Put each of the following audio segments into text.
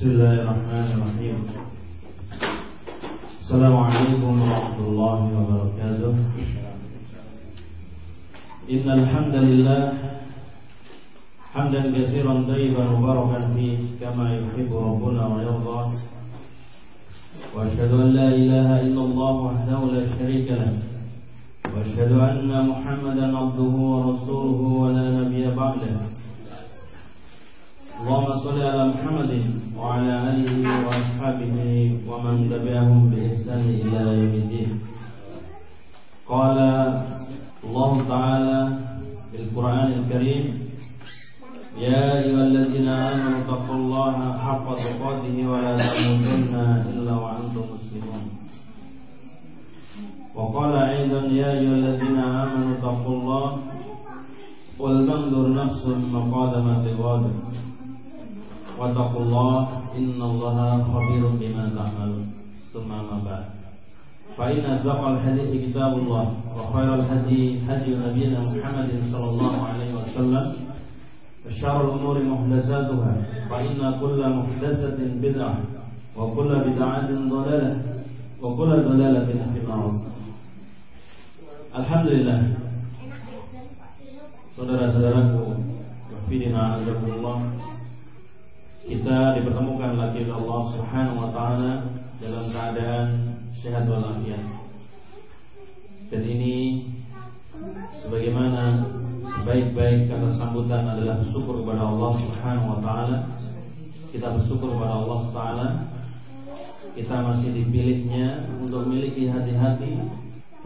Bismillahirrahmanirrahim. Assalamualaikum warahmatullahi wabarakatuh. Innal hamdalillah hamdan katsiran thayyiban mubarakan fihi kama yuhibbu rabbuna wa yarda. Wa asyhadu an la ilaha illallah wahdahu la syarika lah. Wa asyhadu anna Muhammadan abduhu wa rasuluhu wa la nabiyya ba'dahu. Allahumma shalli ala Muhammadin wa ala alihi wa ashabihi wa man tabi'ahum bi ihsan ila yaumiddin. Qala Allah Ta'ala bil Qur'anil Karim, ya ayyuhalladzina amanu taqullaha haqqa tuqatih wa la tamutunna illa wa antum muslimun. Wa qala aidan ya ayyuhalladzina amanu taqullaha wal tanzur nafsun ma qaddamat lighad. Wattaqullah innallaha khabirun bima ta'malun. Tsumma ma ba'd. Fa inna asdaqal hadithi kitabullah wa khairal hadi hadi nabiyina Muhammadin sallallahu alaihi wasallam. Wa syarrul umuri muhdatsatuha. Fa inna kulla muhdatsatin bid'ah wa kulla bid'atin dhalalah wa kulla dhalalatin finnar. Alhamdulillah. Saudara-saudaraku, wafidina azakumullah, kita dipertemukan lagi oleh Allah Subhanahu wa taala dalam keadaan sehat walafiat. Dan ini sebagaimana sebaik-baik kata sambutan adalah bersyukur kepada Allah Subhanahu wa taala. Kita bersyukur kepada Allah taala kita masih dipilihnya untuk memiliki hati-hati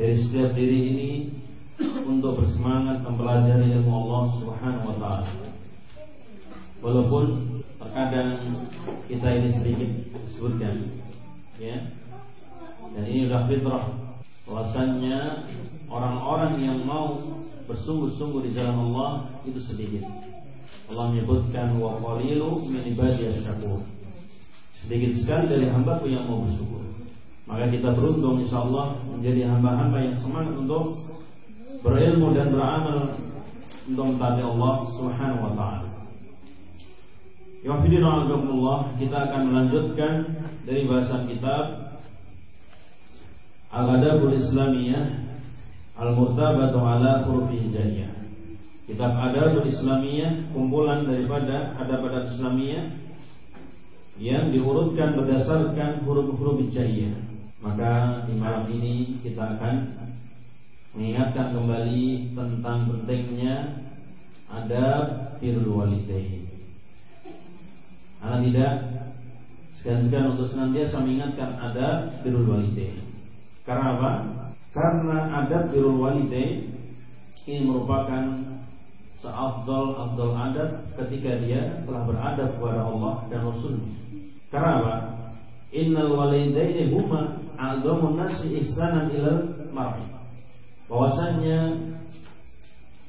dari setiap diri ini untuk bersemangat mempelajari ilmu Allah Subhanahu wa taala. Walaupun terkadang kita ini sedikit disebutkan, ya. Dan ini sudah fitrah, bahwasannya orang-orang yang mau bersungguh-sungguh di jalan Allah itu sedikit. Allah menyebutkan wa qalilu min ibadiyas syakur. Sedikit sekali dari hamba-Ku yang mau bersyukur. Maka kita beruntung insyaallah menjadi hamba-hamba yang semangat untuk berilmu dan beramal untuk mentaati Allah Subhanahu wa taala. Yahfidina azakumullah, kita akan melanjutkan dari bahasan kitab Al-Adabul Islamiyah Al-Murtabatu ala Hurufil Hijaiyah. Kitab Adabul Islamiyah, kumpulan daripada adab-adab Islamiyah yang diurutkan berdasarkan huruf-huruf hijaiyah. Maka di malam ini kita akan mengingatkan kembali tentang pentingnya adab birrul walidain. Karena tidak segan-segan untuk senantiasa mengingatkan adab birrul walidain. Karena apa? Karena adab birrul walidain ini merupakan seafdal adab ketika dia telah beradab kepada Allah dan Rasul-Nya. Karena apa? Innal walidaini huma a'dhamun nasi ihsanan ilal mar'i. Bahwasanya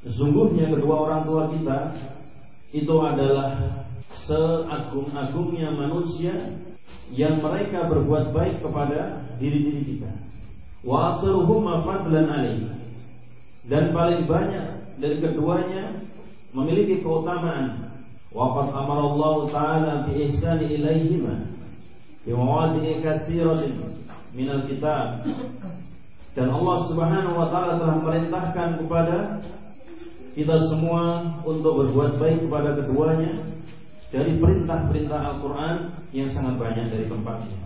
sesungguhnya kedua orang tua kita itu adalah seagung-agungnya manusia yang mereka berbuat baik kepada diri-diri kita. Wa aktsaruhum fadlan alaihi. Dan paling banyak dari keduanya memiliki keutamaan. Wa qad amara Allah taala bi ihsani ilaihima bi mawadi'i katsiratin minal kitab. Dan Allah Subhanahu wa taala telah memerintahkan kepada kita semua untuk berbuat baik kepada keduanya dari perintah-perintah Al-Quran yang sangat banyak dari tempatnya.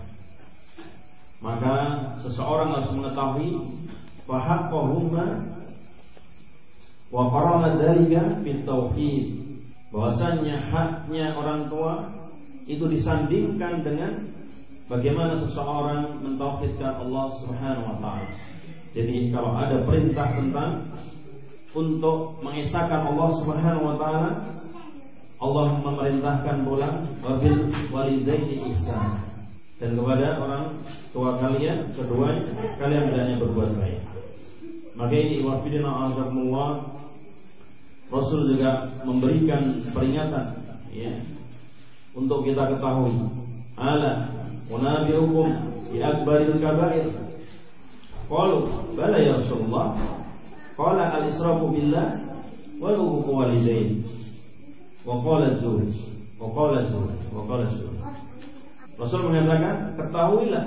Maka seseorang harus mengetahui fahaqqahuma wa qarana dzalika bit tauhid, bahwasannya haknya orang tua itu disandingkan dengan bagaimana seseorang mentauhidkan Allah Subhanahu wa taala. Jadi kalau ada perintah tentang untuk mengesahkan Allah Subhanahu wa taala, Allah memerintahkan pula wabil walidaini ihsan, dan kepada orang tua kalian kedua kalian hendaknya berbuat baik. Maka ini wafidina azakumullah, Rasul juga memberikan peringatan, ya, untuk kita ketahui. Ala unabiukum bi akbaril kabair. Qalu bala ya Rasulullah. Qala al-israfu billah wal uququ walidain. Wa qala zuhri. Rasul mengatakan, ketahuilah,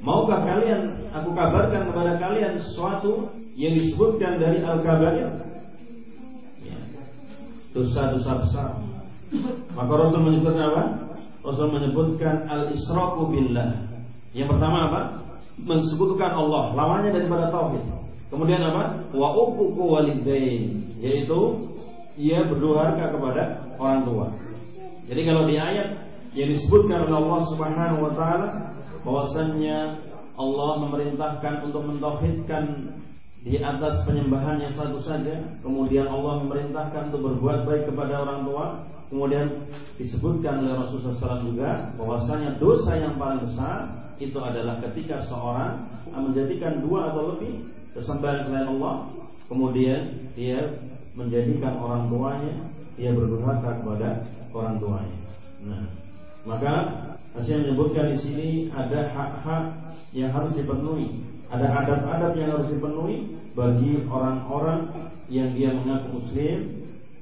maukah kalian aku kabarkan kepada kalian sesuatu yang disebutkan dari al-kabair, dosa-dosa besar. Maka Rasul menyebutkan apa? Rasul menyebutkan al-israku billah. Yang pertama apa? Mensekutukan Allah, lawannya daripada tauhid. Kemudian apa? Wa uququ walidain, yaitu ia berdurhaka kepada orang tua. Jadi kalau di ayat yang disebutkan oleh Allah Subhanahu wa taala bahwasannya Allah memerintahkan untuk mentauhidkan di atas penyembahan yang satu saja, kemudian Allah memerintahkan untuk berbuat baik kepada orang tua, kemudian disebutkan oleh Rasulullah SAW juga bahwasanya dosa yang paling besar itu adalah ketika seorang menjadikan dua atau lebih kesembahan selain Allah, kemudian dia menjadikan orang tuanya, dia berdurhaka kepada orang tuanya. Nah, maka Rasul menyebutkan di sini ada hak-hak yang harus dipenuhi, ada adab-adab yang harus dipenuhi bagi orang-orang yang dia mengaku muslim,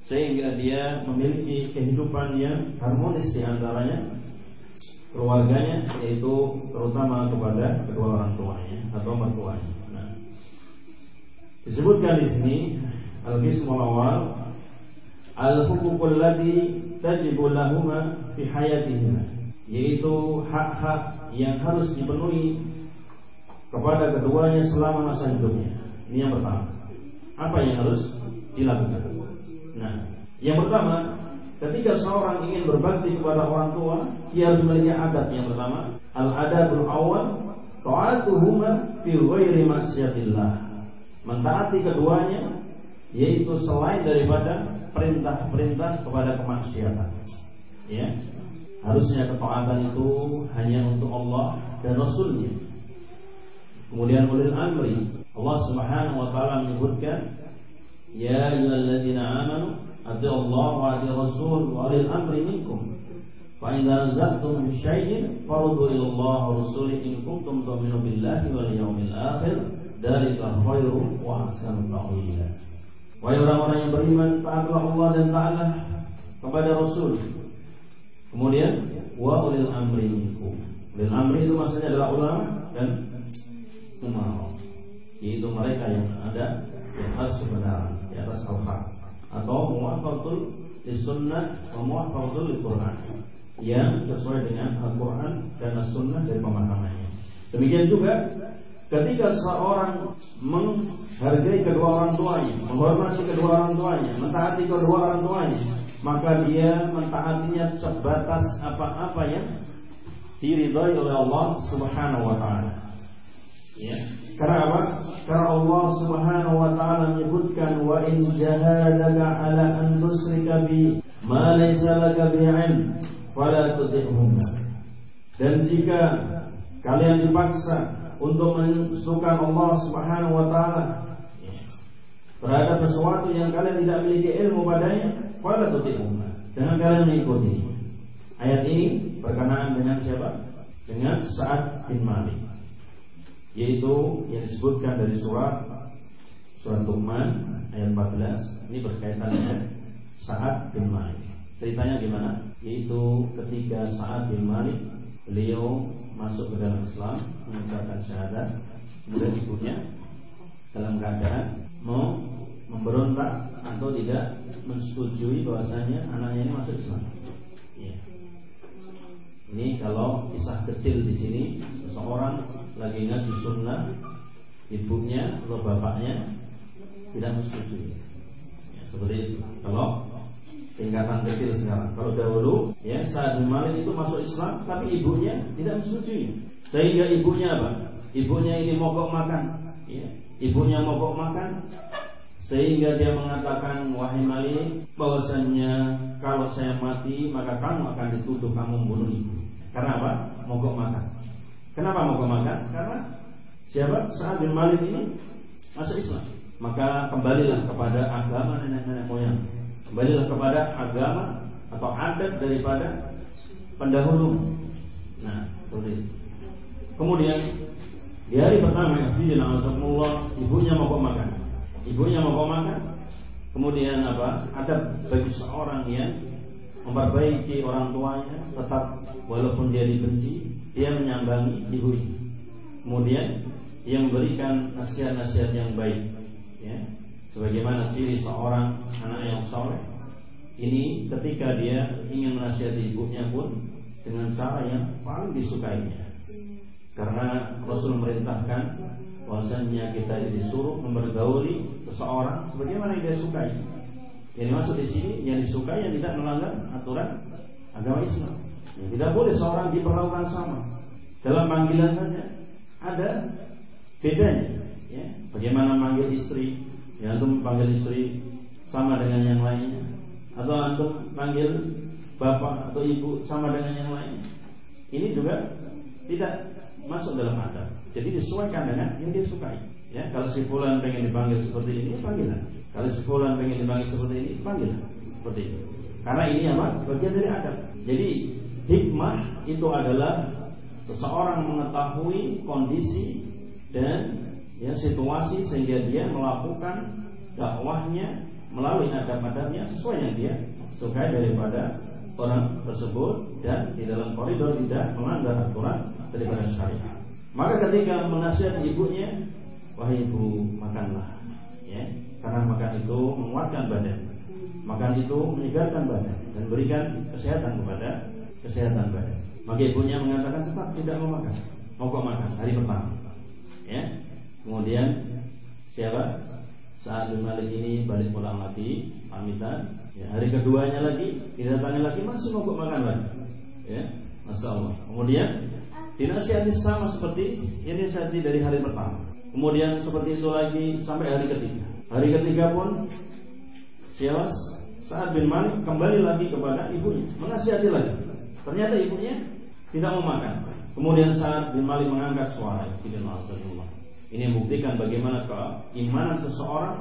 sehingga dia memiliki kehidupan yang harmonis di antaranya keluarganya, yaitu terutama kepada kedua orang tuanya atau mertuanya. Nah, disebutkan di sini al-qismul awal al-huququl ladzi tajibu lahuma fi hayatihima, yaitu hak-hak yang harus dipenuhi kepada keduanya selama masa hidupnya. Ini yang pertama. Apa yang harus dilakukan? Nah, yang pertama, ketika seorang ingin berbakti kepada orang tua, dia harus memiliki adab. Yang pertama, al-adabul awal ta'atuhuma fi ghairi maksiatillah. Mentaati keduanya, yaitu selain daripada perintah-perintah kepada kemaksiatan. Ya, harusnya ketaatan itu hanya untuk Allah dan Rasulnya. Kemudian ulil amri, Allah Subhanahu wa taala menyebutkan, ya ayyuhalladzina amanu atii'u Allah wa atii'ur rasul wa ulil amri minkum. Fa in tanaza'tum fi syai'in faruddu ila Allah wa rasulihi in kuntum tu'minu billahi wal yawmil akhir, dzalika khairum wa ahsanu ta'wila. Wahai orang-orang yang beriman, taatlah Allah dan taatlah kepada Rasul. Kemudian wa ulil amri minkum. Ulil amri itu maksudnya adalah ulama dan umara, yaitu mereka yang ada di atas kebenaran, di atas al-haq, atau muwafaqatul lis-sunnah wa muwafaqatul lil-Qur'an, yang sesuai dengan Al-Qur'an dan as-sunnah dari pemahamannya. Demikian juga ketika seorang menghargai kedua orang tuanya, menghormati kedua orang tuanya, mentaati kedua orang tuanya, maka dia mentaatinya sebatas apa-apa yang diridhai oleh Allah Subhanahu wa taala. Ya, karena apa? Karena Allah Subhanahu wa taala menyebutkan, wa in jahadaka ala an tusyrika bi ma laysa laka bi'ilm fala tuti'huma. Dan jika kalian dipaksa untuk mensekutukan Allah Subhanahu wa taala terhadap sesuatu yang kalian tidak memiliki ilmu padanya, fala tuti'huma, jangan kalian mengikuti. Ayat ini berkenaan dengan siapa? Dengan Sa'ad bin Malik, yaitu yang disebutkan dari surat Luqman ayat 14. Ini berkaitan dengan Sa'ad bin Malik. Ceritanya gimana? Yaitu ketika Sa'ad bin Malik, beliau masuk ke dalam Islam, mengucapkan syahadat, kemudian ibunya dalam keadaan mau memberontak atau tidak menyetujui bahwasanya anaknya ini masuk Islam. Ya. Ini kalau kisah kecil di sini, seseorang lagi ngaji sunnah, ibunya atau bapaknya tidak menyetujui. Ya, seperti itu. Kalau tingkatan kecil sekarang. Kalau dahulu, ya, Sa'ad bin Malik itu masuk Islam, tapi ibunya tidak menyetujui. Sehingga ibunya apa? Ibunya ini mogok makan. Ya, ibunya mogok makan, sehingga dia mengatakan, wahai Malik, bahwasannya kalau saya mati maka kamu akan dituduh kamu membunuh ibu. Karena apa? Mogok makan. Kenapa mogok makan? Karena siapa? Sa'ad bin Malik ini masuk Islam. Maka kembalilah kepada agama nenek-nenek moyang, kembalilah kepada agama atau adat daripada pendahulu. Nah, seperti itu. Kemudian di hari pertama ibunya mogok makan. Ibunya mogok makan. Kemudian apa? Adab bagi seorang yang memperbaiki orang tuanya, tetap walaupun dia dibenci, dia menyambangi ibunya. Kemudian dia memberikan nasihat-nasihat yang baik, ya. Sebagaimana ciri seorang anak yang saleh ini, ketika dia ingin menasihati ibunya pun dengan cara yang paling disukainya. Karena Rasul merintahkan bahwasanya kita disuruh mempergauli seseorang sebagaimana yang dia sukai. Yang dimaksud di sini yang disukai yang tidak melanggar aturan agama Islam. Ya, tidak boleh seorang diperlakukan sama. Dalam panggilan saja ada bedanya. Ya, bagaimana manggil istri? Ya, antum panggil istri sama dengan yang lainnya, atau antum panggil bapak atau ibu sama dengan yang lainnya. Ini juga tidak masuk dalam adab. Jadi disesuaikan dengan yang dia sukai. Ya, kalau si fulan pengen dipanggil seperti ini, panggilan. Kalau si fulan pengen dipanggil seperti ini, panggilan. Seperti itu. Karena ini apa? Bagian dari adab. Jadi hikmah itu adalah seseorang mengetahui kondisi dan ya situasi sehingga dia melakukan dakwahnya melalui adab-adabnya sesuai yang dia sukai daripada orang tersebut dan di dalam koridor tidak melanggar aturan daripada syariat. Maka ketika menasihati ibunya, wahai ibu, makanlah, ya, karena makan itu menguatkan badan, makan itu menyegarkan badan dan berikan kesehatan kepada kesehatan badan. Maka ibunya mengatakan tetap tidak mau makan, mogok makan hari pertama, ya. Kemudian siapa? Sa'ad bin Malik ini balik pulang lagi, pamitan. Ya, hari keduanya lagi, didatangi lagi, masih mogok makan lagi. Ya, Masya Allah. Kemudian dinasihati sama seperti yang dinasihati dari hari pertama. Kemudian seperti itu lagi sampai hari ketiga. Hari ketiga pun siapa? Sa'ad bin Malik kembali lagi kepada ibunya, menasihati lagi. Ternyata ibunya tidak mau makan. Kemudian Sa'ad bin Malik mengangkat suara, ini membuktikan bagaimana keimanan seseorang,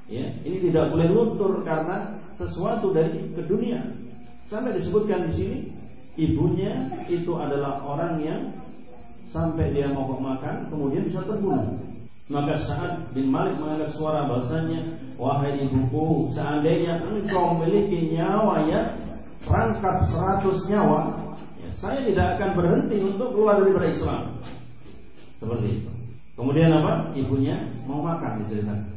ya, ini tidak boleh luntur karena sesuatu dari kedunia. Sampai disebutkan di sini ibunya itu adalah orang yang sampai dia mogok makan kemudian bisa terbunuh. Maka Sa'ad bin Malik mengangkat suara bahasanya, wahai ibuku, seandainya engkau memiliki nyawa ya rangkap 100 nyawa, ya, saya tidak akan berhenti untuk keluar dari Islam. Seperti itu. Kemudian apa? Ibunya mau makan diceritakan.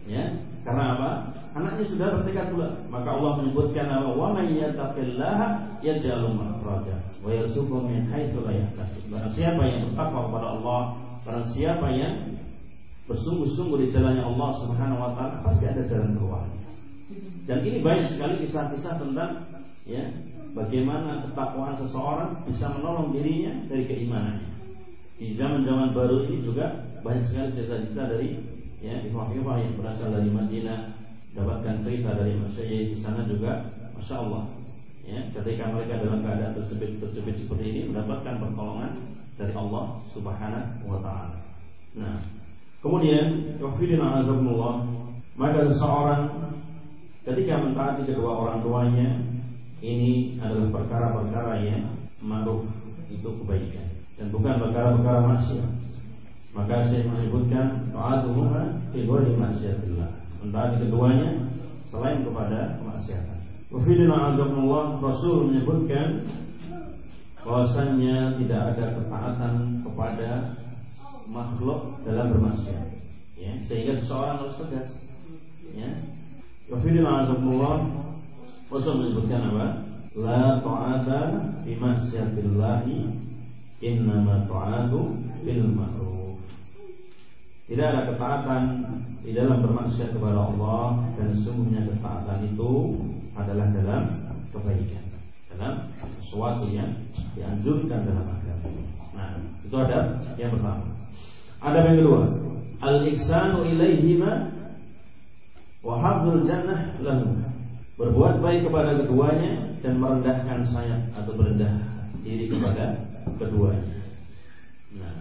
Ya, karena apa? Anaknya sudah bertekad pula. Maka Allah menyebutkan apa? Wa may yattaqillaha yaj'al makhraja wa yarzuqhu min haitsu la yahtasib. Barang siapa yang bertakwa kepada Allah, barang siapa yang bersungguh-sungguh di jalannya Allah Subhanahu wa taala, pasti ada jalan keluar. Dan ini banyak sekali kisah-kisah tentang ya, bagaimana ketakwaan seseorang bisa menolong dirinya dari keimanannya. Di zaman-zaman baru ini juga banyak sekali cerita-cerita dari ya ikhwah-ikhwah yang berasal dari Madinah, dapatkan cerita dari masyayikh di sana juga, Masya Allah. Ya, ketika mereka dalam keadaan terjepit seperti ini mendapatkan pertolongan dari Allah Subhanahu wa taala. Nah, kemudian wafidina azabullah, maka seseorang ketika mentaati kedua orang tuanya, ini adalah perkara-perkara yang ma'ruf, itu kebaikan dan bukan perkara-perkara maksiat. Maka saya menyebutkan ta'atuhuma fi ghairi maksiatillah, mentaati keduanya selain kepada kemaksiatan. Wafidina azabullah, Rasul menyebutkan bahwasannya tidak ada ketaatan kepada makhluk dalam bermaksiat, ya, sehingga seseorang harus tegas, ya. Wafidina azabullah, Rasul menyebutkan apa? La ta'ata fi maksiatillahi, innama ta'atu bil ma'ruf. Tidak ada ketaatan di dalam bermaksiat kepada Allah, dan sesungguhnya ketaatan itu adalah dalam kebaikan, dalam sesuatu yang dianjurkan dalam agama. Nah, itu ada yang pertama. Ada yang kedua, al-ihsanu ilaihima wa hafdzul jannah lahu. Berbuat baik kepada keduanya dan merendahkan sayap atau merendah diri kepada keduanya. Nah,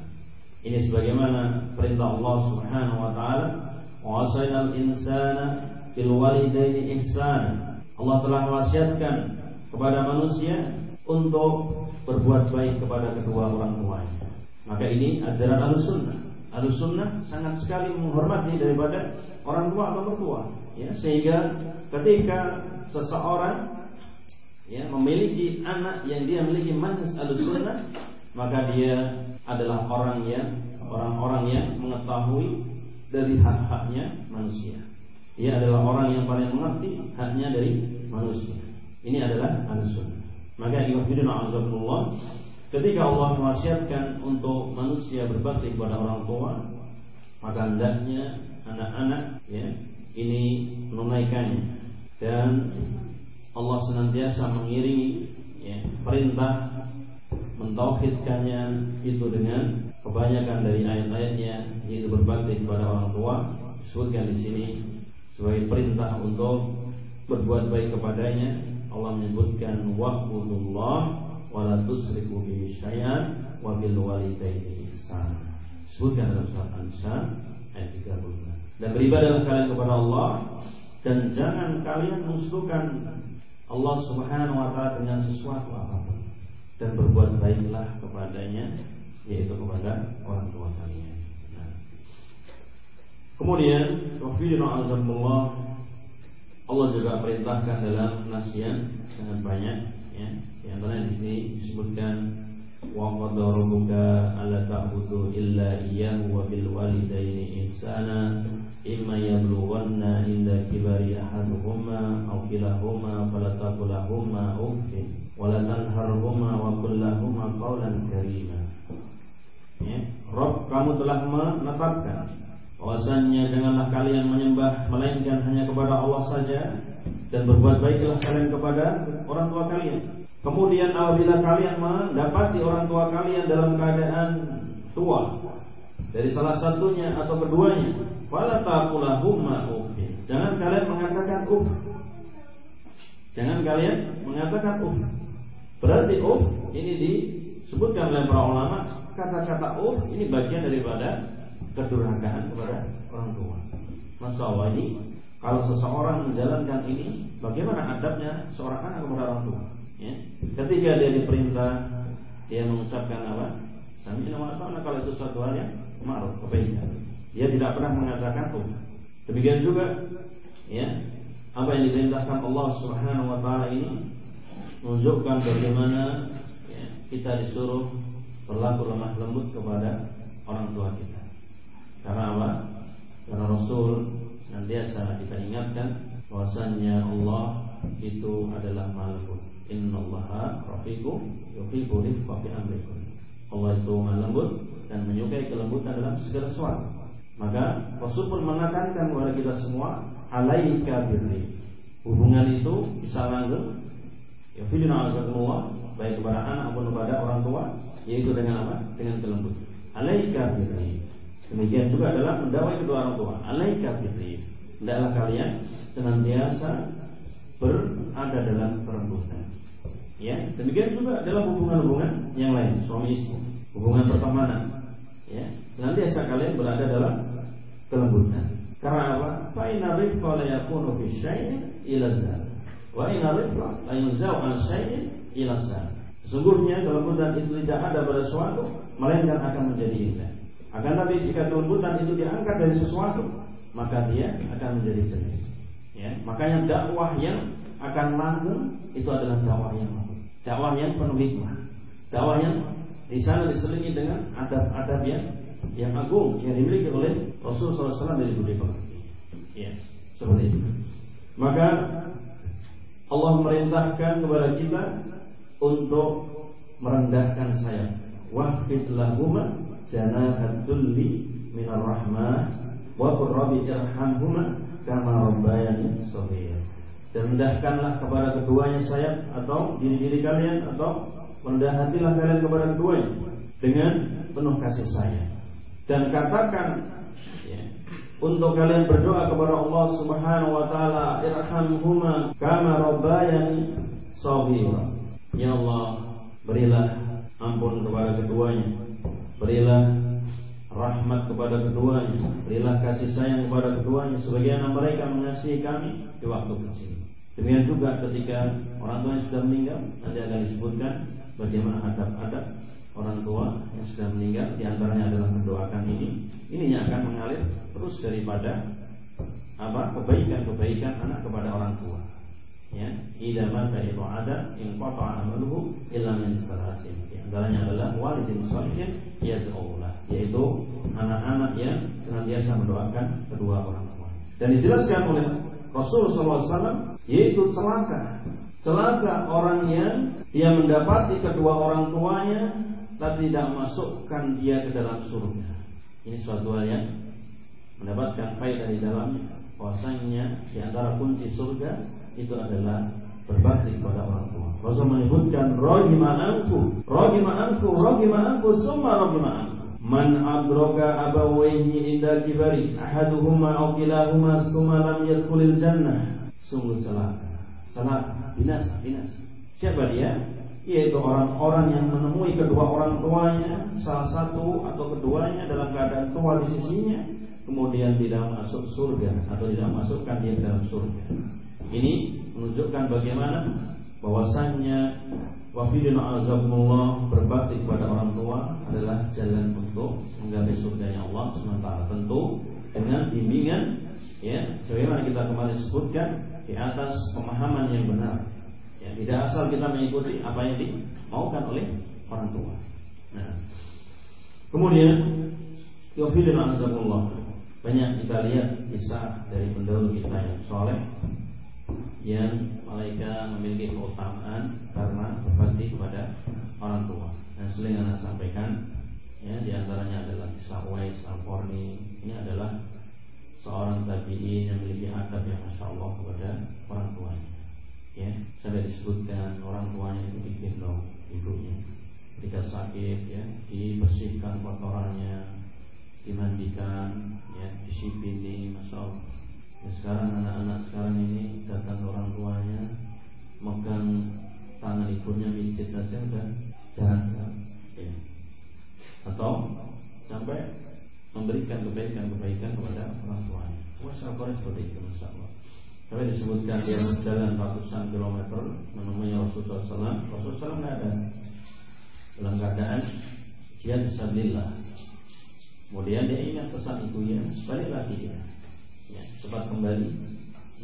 ini sebagaimana perintah Allah Subhanahu wa taala, wa wasainal insana bil walidaini ihsana. Allah telah mewasiatkan kepada manusia untuk berbuat baik kepada kedua orang tuanya. Maka ini ajaran Ahlussunnah. Ahlussunnah sangat sekali menghormati daripada orang tua atau mertua, ya, sehingga ketika seseorang ya, memiliki anak yang dia miliki manhaj Ahlussunnah, maka dia adalah orang-orang yang mengetahui dari hak-haknya manusia. Dia adalah orang yang paling mengerti haknya dari manusia. Ini adalah Ahlussunnah. Maka ketika Allah mewasiatkan untuk manusia berbakti kepada orang tua, maka hendaknya anak-anak ya ini menunaikannya. Dan Allah senantiasa mengiringi ya, perintah mentauhidkannya itu dengan kebanyakan dari ayat-ayatnya, yaitu berbakti kepada orang tua. Disebutkan di sini sebagai perintah untuk berbuat baik kepadanya. Allah menyebutkan wa'budullah wa la tusyriku bihi syai'an wa bil walidayni ihsana. Disebutkan dalam surat An-Nisa ayat 36. Dan beribadahlah kalian kepada Allah dan jangan kalian menyekutukan Allah Subhanahu wa taala dengan sesuatu apapun, dan berbuat baiklah kepadanya, yaitu kepada orang tua kalian. Nah. Kemudian Allah juga perintahkan dalam nasihat sangat banyak ya. Di antaranya di sini disebutkan wa qadara rabbuka alla ta'budu illa iyyahu wa bil walidayni ihsana imma yablughanna inda kibari ahaduhuma aw kilahuma fala taqul lahumā uffin wa la tanharhumā wa qul lahumā qawlan karīmā. Ya, Rabb kamu telah menetapkan bahwasannya janganlah kalian menyembah melainkan hanya kepada Allah saja, dan berbuat baiklah kalian kepada orang tua kalian. Kemudian apabila kalian mendapati orang tua kalian dalam keadaan tua, dari salah satunya atau keduanya, fala taqul lahumā uffin, jangan kalian mengatakan uff. Jangan kalian mengatakan uff. Berarti uff ini disebutkan oleh para ulama, kata-kata uff ini bagian daripada kedurhakaan kepada orang tua. Masya Allah, ini kalau seseorang menjalankan ini, bagaimana adabnya seorang anak kepada orang tua ya? Ketika dia diperintah, dia mengucapkan apa? Sami'na wa ata'na, kalau itu suatu hal yang ma'ruf, kebaikan, dia tidak pernah mengatakan Demikian juga ya, apa yang diperintahkan Allah Subhanahu wa taala ini menunjukkan bagaimana ya, kita disuruh berlaku lemah lembut kepada orang tua kita. Karena apa? Karena Rasul senantiasa kita ingatkan bahwasannya Allah itu adalah Maha Lembut. Innallaha rafiqun yuhibbu rifqa fi amrikum. Allah itu Maha Lembut dan menyukai kelembutan dalam segala sesuatu. Maka Rasul pun menekankan kepada kita semua, alaika birri. Hubungan itu bisa langgeng ya filina Allah, baik kepada anak maupun kepada orang tua, yaitu dengan apa? Dengan kelembutan. Alaika birri. Demikian juga adalah mendakwai kedua orang tua. Alaika birri. Hendaklah kalian senantiasa berada dalam kelembutan. Ya, demikian juga dalam hubungan-hubungan yang lain, suami istri, hubungan pertemanan. Ya, senantiasa kalian berada dalam kelembutan. Karena apa? Fa inna rifqa la yakunu fi syai'in ila zal. Wa inna rifqa la yunzau an syai'in ila zal. Sesungguhnya kelembutan itu tidak ada pada sesuatu, melainkan akan menjadi indah. Akan tapi jika kelembutan itu diangkat dari sesuatu, maka dia akan menjadi jenis. Ya, makanya dakwah yang akan langgeng itu adalah dakwah yang langgeng, dakwah yang penuh hikmah, dakwah yang di sana diselingi dengan adab-adab yang agung yang dimiliki oleh Rasulullah SAW dari budi pekerti. Ya, seperti itu. Maka Allah memerintahkan kepada kita untuk merendahkan sayap. Wahfid lahuma janahat dzulli minar rahmah wa qur rabbi irhamhuma kama rabbayani shaghira. Dan rendahkanlah kepada keduanya sayap atau diri-diri kalian, atau rendah hatilah kalian kepada keduanya dengan penuh kasih sayang. Dan katakan ya, untuk kalian berdoa kepada Allah Subhanahu wa taala, irhamhuma kama rabbayani shaghira. Ya Allah, berilah ampun kepada keduanya, berilah rahmat kepada keduanya, berilah kasih sayang kepada keduanya sebagaimana mereka mengasihi kami di waktu kecil. Demikian juga ketika orang tua yang sudah meninggal, nanti akan disebutkan bagaimana adab-adab orang tua yang sudah meninggal. Di antaranya adalah mendoakan ininya akan mengalir terus daripada apa kebaikan-kebaikan anak kepada orang tua. Ya, idza mata ada in qata'a amaluhu illa min salasin. Di antaranya adalah walidin shalihin yad'ulah, yaitu anak-anak yang senantiasa mendoakan kedua orang tua. Dan dijelaskan oleh Rasulullah SAW, yaitu celaka orang yang dia mendapati kedua orang tuanya tapi tidak masukkan dia ke dalam surga. Ini suatu hal yang mendapatkan faedah di dalamnya, bahwasanya di antara kunci surga itu adalah berbakti kepada orang tua. Rasul menyebutkan ragima anfu, summa ragima anfu. Man adraka abawayhi inda kibari ahaduhuma aw kilahuma summa lam yadkhulil jannah. Sungguh celaka, binasa. Siapa dia? Yaitu orang-orang yang menemui kedua orang tuanya, salah satu atau keduanya dalam keadaan tua di sisinya, kemudian tidak masuk surga atau tidak masukkan dia ke dalam surga. Ini menunjukkan bagaimana bahwasannya wafidina azakumullah, berbakti kepada orang tua adalah jalan untuk menggapai surganya Allah SWT. Tentu dengan bimbingan, ya, sebagaimana kita kemarin sebutkan, di atas pemahaman yang benar. Ya, tidak asal kita mengikuti apa yang dimaukan oleh orang tua. Nah, kemudian wafidina azakumullah, banyak kita lihat kisah dari pendahulu kita yang soleh, yang mereka memiliki keutamaan karena berbakti kepada orang tua. Dan sering Anda sampaikan, ya, di antaranya adalah kisah Uwais Al-Qarni. Ini adalah seorang tabi'in yang memiliki adab yang masya Allah kepada orang tuanya. Ya, sampai disebutkan orang tuanya itu digendong ibunya ketika sakit, ya, dibersihkan kotorannya, dimandikan, ya, disipini, masya Allah. Ya, sekarang anak-anak sekarang ini datang ke orang tuanya, megang tangan ibunya, mijit saja udah jarang sekali, ya. Atau sampai memberikan kebaikan kepada orang tuanya. Wasallallahu seperti itu, masya Allah. Sampai disebutkan dia berjalan ratusan kilometer menemui Rasulullah SAW. Rasulullah SAW nggak ada, dalam keadaan dia fisabilillah. Kemudian dia ingat pesan ibunya, balik lagi dia. Ya, cepat kembali.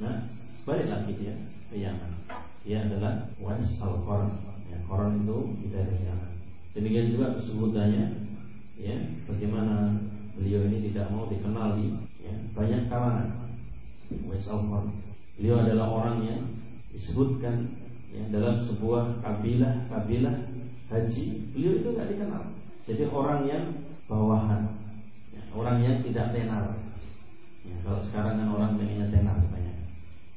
Nah, balik lagi dia ke Yaman. Dia adalah Uwais Al-Qarni. Ya, Qarni itu di daerah Yaman. Demikian juga sebutannya, ya, bagaimana beliau ini tidak mau dikenal di, ya, banyak kalangan. Uwais Al-Qarni. Beliau adalah orang yang disebutkan, ya, dalam sebuah kabilah haji. Beliau itu tidak dikenal. Jadi orang yang bawahan, ya, orang yang tidak tenar. Ya, kalau sekarang kan orang pengennya tenar banyak.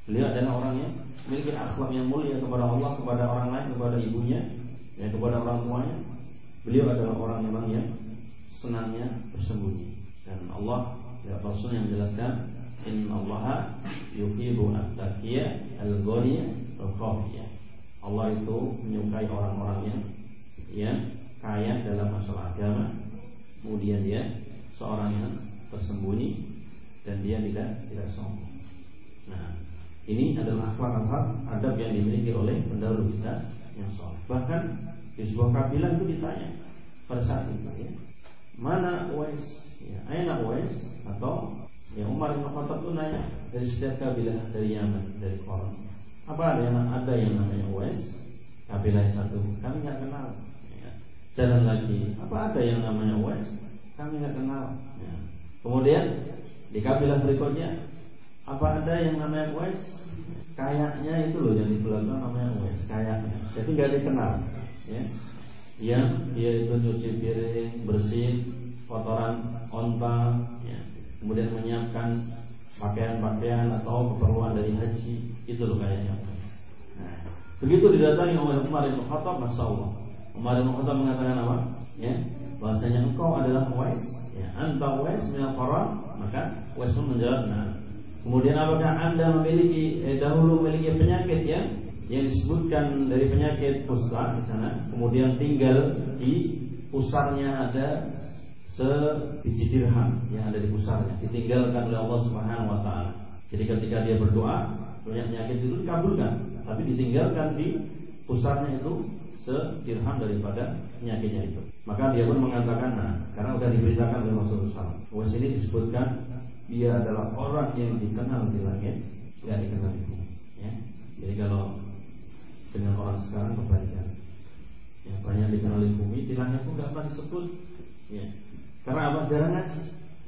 Beliau adalah orang yang memiliki akhlak yang mulia kepada Allah, kepada orang lain, kepada ibunya, ya, kepada orang tuanya. Beliau adalah orang memang yang senangnya bersembunyi. Dan Allah, ya, Rasul yang menjelaskan, innallaha yuhibbu at-taqiyya al-ghaniya al-khafiyya. Allah itu menyukai orang-orang yang kaya dalam masalah agama, kemudian dia seorang yang tersembunyi dan dia tidak sombong. Nah, ini adalah akhlak adab yang dimiliki oleh pendahulu kita yang soleh. Bahkan di sebuah kabilah itu ditanya pada saat itu, ya, mana Uwais? Ya, aina Uwais? Atau, ya, Umar bin Khattab itu nanya dari setiap kabilah dari Yaman, dari Qarni, apa ada yang namanya Uwais? Kabilah yang satu, kami nggak kenal. Ya. Jalan lagi, apa ada yang namanya Uwais? Kami nggak kenal. Ya. Kemudian di kabilah berikutnya, apa ada yang namanya Uwais? Kayaknya itu loh yang di belakang namanya Uwais, kayaknya. Jadi nggak dikenal, ya. Yang dia itu nyuci piring, bersih kotoran onta, ya. Kemudian menyiapkan pakaian-pakaian atau keperluan dari haji, itu loh kayaknya. Nah, begitu didatangi oleh Umar bin Khattab, masya Allah. Umar bin Khattab mengatakan apa? Ya, bahasanya engkau adalah Uwais, ya, anta Uwais minal Qarni. Maka Uwais pun menjawab, nah. Kemudian apakah anda dahulu memiliki penyakit, ya, yang disebutkan dari penyakit kusta di sana, kemudian tinggal di pusarnya ada sebiji dirham yang ada di pusarnya, ditinggalkan oleh Allah Subhanahu wa taala. Jadi ketika dia berdoa, penyakit itu dikabulkan, tapi ditinggalkan di pusarnya itu sedirham daripada penyakitnya itu. Maka dia pun mengatakan, nah, karena sudah diberitakan oleh Rasulullah SAW, Uwais ini disebutkan dia adalah orang yang dikenal di langit, tidak dikenal di bumi, ya. Jadi kalau dengan orang sekarang kebalikan, yang banyak dikenal di bumi, di langit pun gak pernah disebut, ya. Karena apa? Jarang ngaji,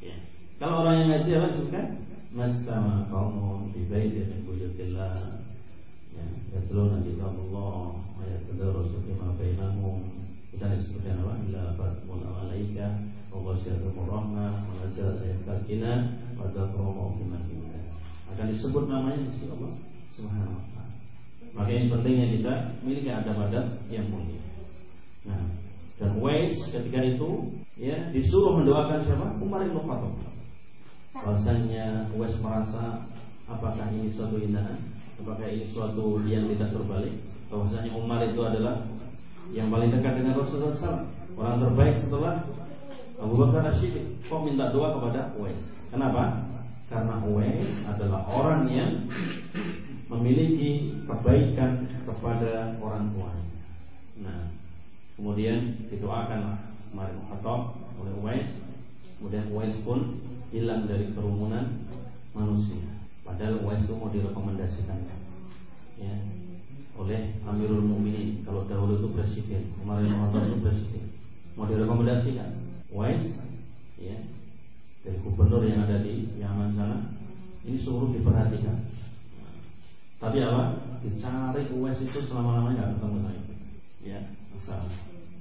ya. Kalau orang yang ngaji apa disebutkan? Mastama qaumun bi baitin min buyutillah, ya, yatluna kitabullah wa yatadarsuna fima bainahum. Misalnya disebutkan apa? Illa fatmul malaika wa ghasyatul rahmah wa nazalat yastaqinan wa taqramu biman billah. Akan disebut namanya di sisi Allah Subhanahu wa taala. Maka yang pentingnya kita miliki adab-adab yang mulia. Nah, dan Uwais ketika itu ya disuruh mendoakan siapa? Umar bin Khattab. Bahasanya Uwais merasa apakah ini suatu hinaan? Apakah ini suatu yang tidak terbalik? Bahwasanya Umar itu adalah yang paling dekat dengan Rasulullah SAW, orang terbaik setelah Abu Bakar As-Siddiq. Kok minta doa kepada Uwais? Kenapa? Karena Uwais adalah orang yang memiliki kebaikan kepada orang tuanya. Nah, kemudian didoakanlah Umar bin Khattab oleh Uwais. Kemudian Uwais pun hilang dari kerumunan manusia. Padahal Uwais itu mau direkomendasikan, ya, oleh Amirul Mukminin. Kalau dahulu itu presiden, Umar bin Khattab itu presiden. Mau direkomendasikan Uwais, ya, dari gubernur yang ada di Yaman sana. Ini suruh diperhatikan. Tapi apa? Dicari Uwais itu selama-lamanya nggak ketemu lagi. Ya, asal.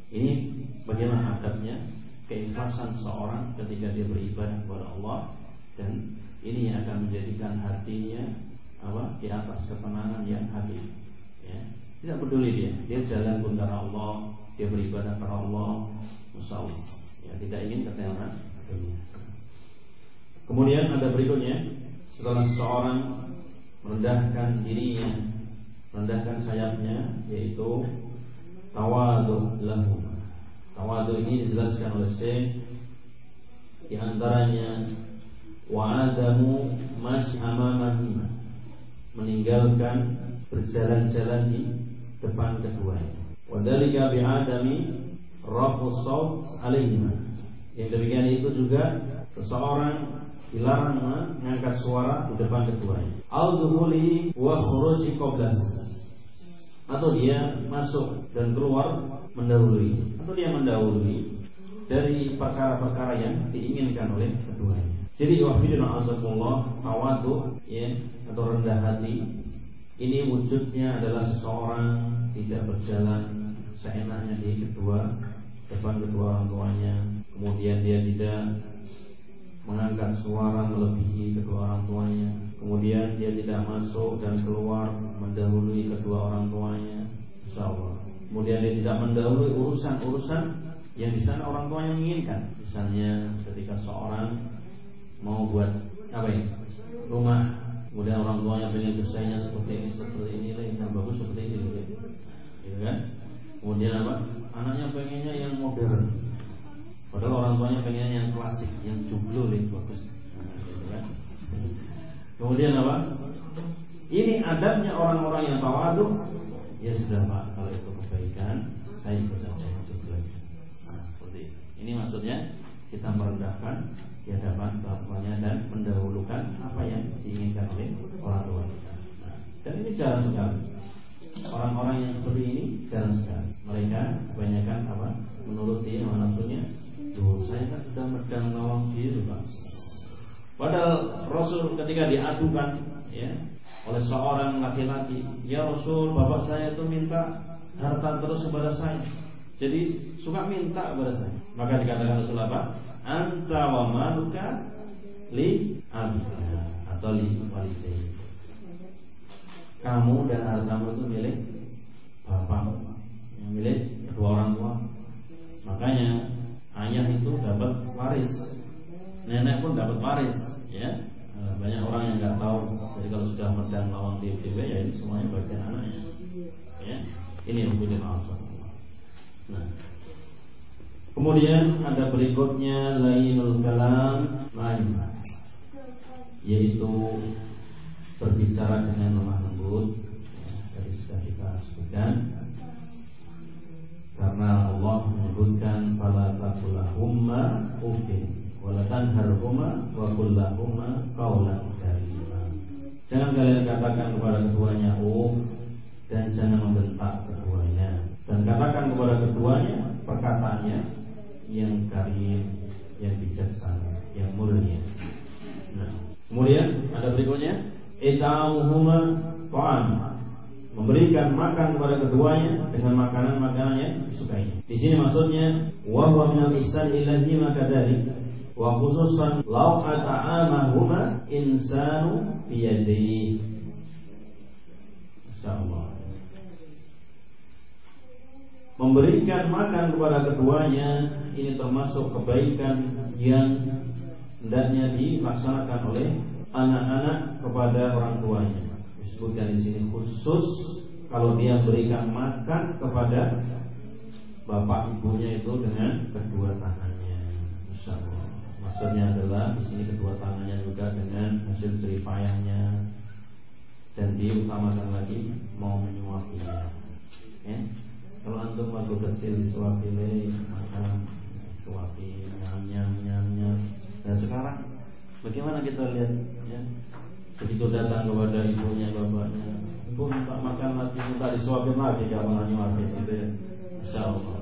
Ini bagaimana adabnya, keikhlasan seorang ketika dia beribadah kepada Allah, dan ini yang akan menjadikan hatinya apa? Di atas ketenangan yang hakiki. Ya. Tidak peduli dia jalan pun karena Allah, dia beribadah karena Allah, Masya Allah. Ya, tidak ingin ketenaran dunia. Kemudian ada berikutnya, setelah seseorang merendahkan dirinya, merendahkan sayapnya, yaitu tawadu lahu. Tawadu ini dijelaskan oleh Syekh, di antaranya wa'adamu masy amamahi, meninggalkan berjalan-jalan di depan keduanya. Wa dzalika bi'adami raf'us shaut alaihima. Yang demikian itu juga seseorang dilarang mengangkat suara di depan keduanya. Al-dukhuli wa khuruji qablahu, atau dia masuk dan keluar mendahului, atau dia mendahului dari perkara-perkara yang diinginkan oleh keduanya. Jadi wafidina azakumullah, tawadu, ya, atau rendah hati, ini wujudnya adalah seseorang tidak berjalan seenaknya di depan kedua orang tuanya. Kemudian dia tidak mengangkat suara melebihi kedua orang tuanya. Kemudian dia tidak masuk dan keluar mendahului kedua orang tuanya, insyaallah. Kemudian dia tidak mendahului urusan-urusan yang di sana orang tuanya menginginkan. Misalnya ketika seorang mau buat apa ya, rumah, kemudian orang tuanya pengen desainnya seperti ini, yang bagus seperti ini, gitu kan? Kemudian apa? Anaknya pengennya yang modern, padahal orang tuanya pengennya yang klasik, yang joglo yang bagus, gitu kan? Kemudian apa? Ini adabnya orang-orang yang tawadu. Ya sudah Pak, kalau itu kebaikan, saya ikut saja yang joglo. Nah, seperti itu. Ini maksudnya kita merendahkan di hadapan bapaknya dan mendahulukan apa yang diinginkan oleh orang tua kita. Nah, dan ini jarang sekali. Orang-orang yang seperti ini jarang sekali. Mereka kebanyakan apa? Menuruti nafsunya. Tuh, saya kan sudah medang lawang diri Pak. Padahal Rasul ketika diadukan, ya, oleh seorang laki-laki, ya Rasul, bapak saya itu minta harta terus kepada saya, jadi suka minta kepada saya. Maka dikatakan Rasul apa? Anta wa maluka li abika, atau li walidayka. Kamu dan hartamu itu milik bapak, yang milik kedua orang tua. Makanya ayah itu dapat waris, nenek pun dapat waris, ya. Banyak orang yang nggak tahu. Jadi kalau sudah medang lawang di FDB, ya ini semuanya bagian anaknya, ya. Ini yang hukumnya Allah. Nah, kemudian ada berikutnya lainul kalam lain, yaitu berbicara dengan lemah lembut, ya, dari sudah kita sebutkan. Karena Allah menyebutkan fala taqulahumma uffin wa la tanharhuma wa qul lahumma qawlan karima. Jangan kalian katakan kepada keduanya dan jangan membentak keduanya, dan katakan kepada keduanya perkataannya yang karim, yang bijaksana, yang mulia. Nah, kemudian ada berikutnya, ita'uhuma ta'am, memberikan makan kepada keduanya dengan makanan-makanan yang disukai. Di sini maksudnya wa huwa minal ihsan ilahi makadzalik, wa khususan law ata'amahuma insanu biyadihi. Masyaallah. Memberikan makan kepada keduanya ini termasuk kebaikan yang hendaknya dilaksanakan oleh anak-anak kepada orang tuanya. Disebutkan di sini khusus kalau dia berikan makan kepada bapak ibunya itu dengan kedua tangannya. Masyaallah. Maksudnya adalah di sini kedua tangannya juga dengan hasil jeripayahnya, dan diutamakan lagi mau menyuapinya. Ya. Kalau antum waktu kecil disuapi makan, suapi nyam. Dan sekarang bagaimana kita lihat ya? Begitu datang kepada ibunya, bapaknya, ibu minta makan lagi, minta disuapin lagi, gak malah nyuapin gitu ya. Insyaallah.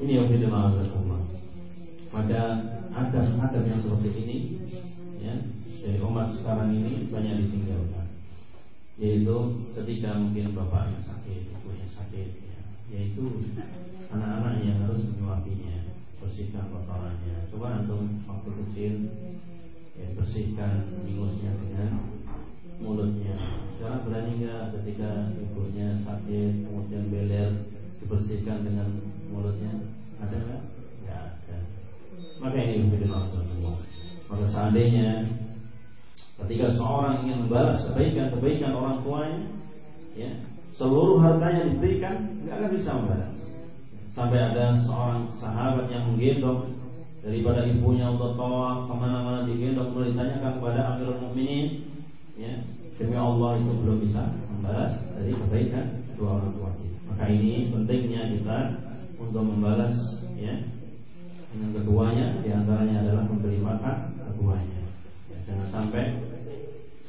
Ini yang kita maaf semua. Maka adab yang seperti ini ya, dari umat sekarang ini banyak ditinggalkan. Yaitu ketika mungkin bapaknya sakit, ibunya sakit ya, yaitu anak-anak yang harus menyuapinya, bersihkan kotorannya. Coba antum waktu kecil ya, bersihkan ingusnya dengan mulutnya. Sekarang berani nggak ketika ibunya sakit kemudian beler dibersihkan dengan mulutnya? Ada nggak? Nggak ada. Maka ini begitu semua. Maka seandainya ketika seorang ingin membalas kebaikan orang tuanya, ya, seluruh hartanya diberikan, nggak akan bisa membalas. Sampai ada seorang sahabat yang menggendong daripada ibunya untuk tawaf kemana-mana, digendong, kemudian ditanyakan kepada Amirul Mukminin, ya, demi Allah itu belum bisa membalas dari kebaikan dua orang tua kita. Maka ini pentingnya kita untuk membalas, ya, dengan keduanya. Diantaranya adalah memberi makan keduanya. Ya, jangan sampai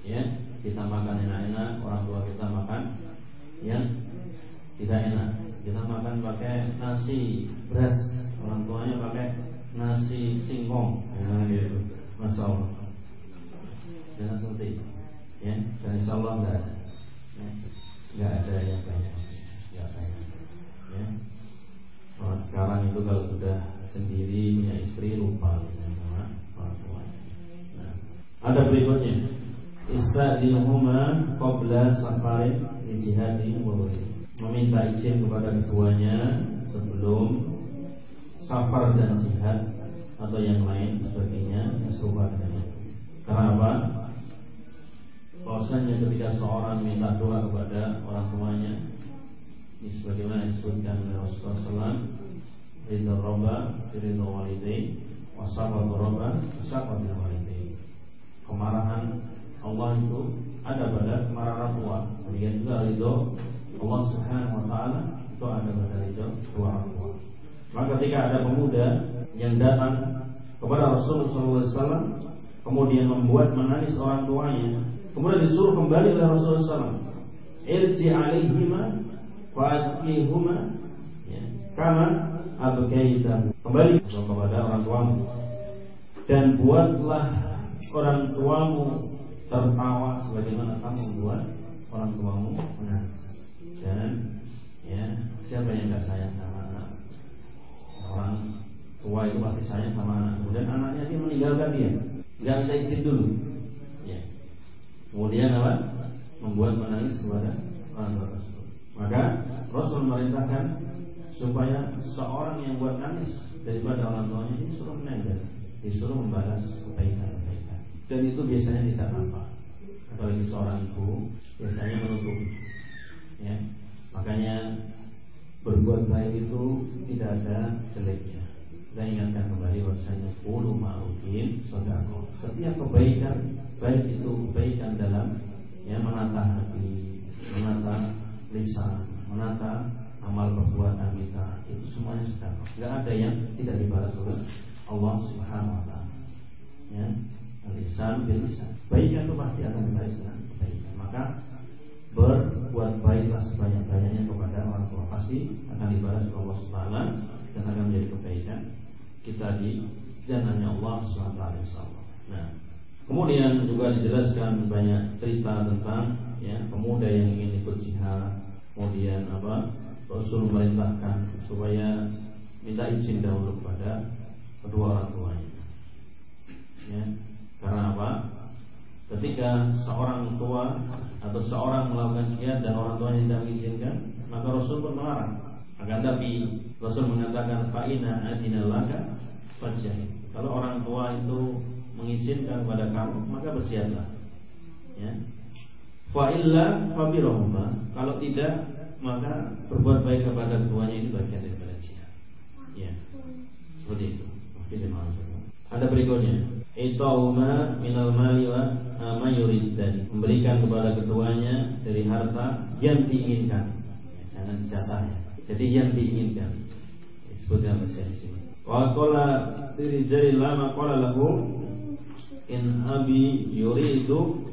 ya kita makan enak-enak, orang tua kita makan yang tidak enak. Kita makan pakai nasi beras, orang tuanya pakai nasi singkong, gitu. Masya Allah. Jangan seperti itu, ya. Dan insya Allah nggak ada, ya. Nggak ada yang banyak, nggak banyak, ya. Orang sekarang itu kalau sudah sendiri punya istri lupa dengan orang tuanya. Nah, ada berikutnya, istadinuhuma qabla safarin li jihadin wa ghairihi, meminta izin kepada keduanya sebelum safar dan jihad atau yang lain sebagainya yang serupa dengan itu. Kenapa? Bahwasanya ketika seorang minta doa kepada orang tuanya, ini sebagaimana disebutkan oleh Rasulullah SAW, ridha robba ridha walidai, wasabatu robba wasabatu walidai. Kemarahan Allah itu ada pada kemarahan tua. Demikian juga ridho Allah Subhanahu wa taala itu ada pada ridho dua orang tua. Maka ketika ada pemuda yang datang kepada Rasulullah SAW, kemudian membuat menangis orang tuanya, kemudian disuruh kembali oleh Rasulullah SAW, irji alaihima wa adqihuma, ya, kama abqaitahu, kembali kepada orang tuamu dan buatlah orang tuamu tertawa sebagaimana kamu membuat orang tuamu menangis. Dan ya, siapa yang tidak sayang sama anak? Orang tua itu pasti sayang sama anak. Kemudian anaknya dia meninggalkan dia, nggak minta izin dulu, ya. Kemudian apa? Membuat menangis kepada orang tua tersebut. Maka Rasul merintahkan supaya seorang yang buat nangis daripada orang tuanya ini disuruh menangis, disuruh membalas kebaikan-kebaikan. Dan itu biasanya tidak apa. Apalagi seorang ibu biasanya menutupi, ya. Makanya berbuat baik itu tidak ada jeleknya. Kita ingatkan kembali bahwasanya qulu ma'rufin shadaqah. Setiap kebaikan, baik itu kebaikan dalam ya menata hati, menata lisan, menata amal perbuatan kita, itu semuanya sedekah. Enggak ada yang tidak dibalas oleh Allah Subhanahu wa taala. Ya, lisan bil lisan. Kebaikan itu pasti akan dibalas dengan kebaikan. maka berbuat baiklah sebanyak-banyaknya kepada orang tua, pasti akan dibalas Allah SWT dan akan menjadi kebaikan kita di jannahnya Allah SWT. Nah, kemudian juga dijelaskan banyak cerita tentang pemuda yang ingin ikut jihad. Kemudian Rasul memerintahkan supaya minta izin dahulu kepada kedua orang tuanya. Karena apa? Ketika seorang tua atau seorang melakukan jihad dan orang tuanya tidak mengizinkan, maka Rasul pun melarang. Akan tapi Rasul mengatakan fa'ina adina laka fajjahid. Kalau orang tua itu mengizinkan kepada kamu, maka berjihadlah. Fa'illa fabirahuma. Kalau tidak, maka berbuat baik kepada keduanya, ini bagian daripada jihad. Seperti itu. Ada berikutnya. Ita'uma minal mali wa ma yuriddan. Memberikan kepada keduanya dari harta yang diinginkan. Jangan jatahnya. Jadi yang diinginkan. Disebutkan di sini. Wa qala tirijali lama qala lahu in abi yuridu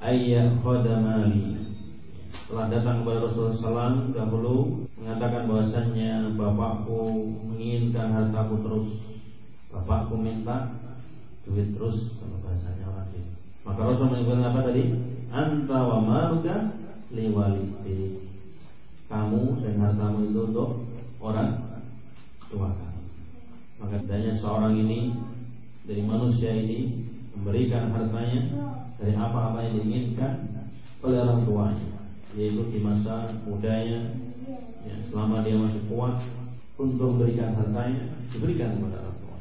ayyakhudha mali. Telah datang kepada Rasulullah SAW dahulu mengatakan bahwasannya bapakku menginginkan hartaku terus. Bapakku minta duit terus, kalau bahasanya orang ini. Maka Rasul menyebutkan apa tadi? Anta wa maluka liwalidi. Kamu dan hartamu itu untuk orang tua kamu. Maka hendaknya seorang ini dari manusia ini memberikan hartanya dari apa-apa yang diinginkan oleh orang tuanya, yaitu di masa mudanya, selama dia masih kuat untuk memberikan hartanya, diberikan kepada orang tua.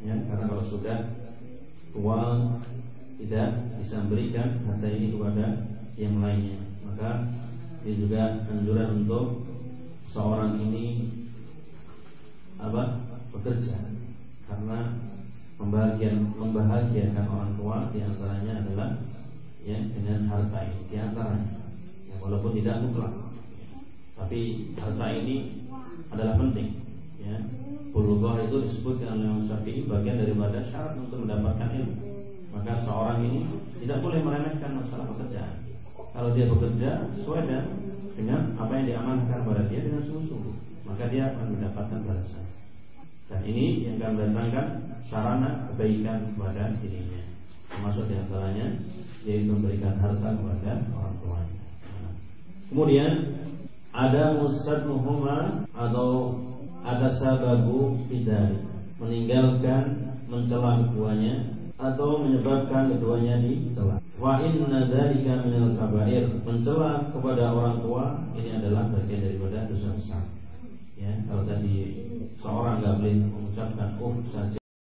Karena kalau sudah tua tidak bisa memberikan harta ini kepada yang lainnya, maka ini juga anjuran untuk seorang ini bekerja, karena membahagiakan orang tua diantaranya adalah dengan harta ini diantaranya, walaupun tidak mutlak, tapi harta ini adalah penting. Bulughah itu disebutkan oleh Imam Syafi'i bagian daripada syarat untuk mendapatkan ilmu. Maka seorang ini tidak boleh meremehkan masalah pekerjaan. Kalau dia bekerja sesuai dengan apa yang diamanahkan kepada dia dengan sungguh-sungguh, maka dia akan mendapatkan balasan. Dan ini yang akan mendatangkan sarana kebaikan kepada dirinya. Termasuk diantaranya yaitu memberikan harta kepada orang tuanya. Kemudian ada musadnuhuma atau ada sababu fidari, meninggalkan mencela keduanya atau menyebabkan keduanya dicela. Wa inna dzalika minal kabair. Mencela kepada orang tua ini adalah bagian daripada dosa besar. Kalau tadi seorang enggak boleh mengucapkan saja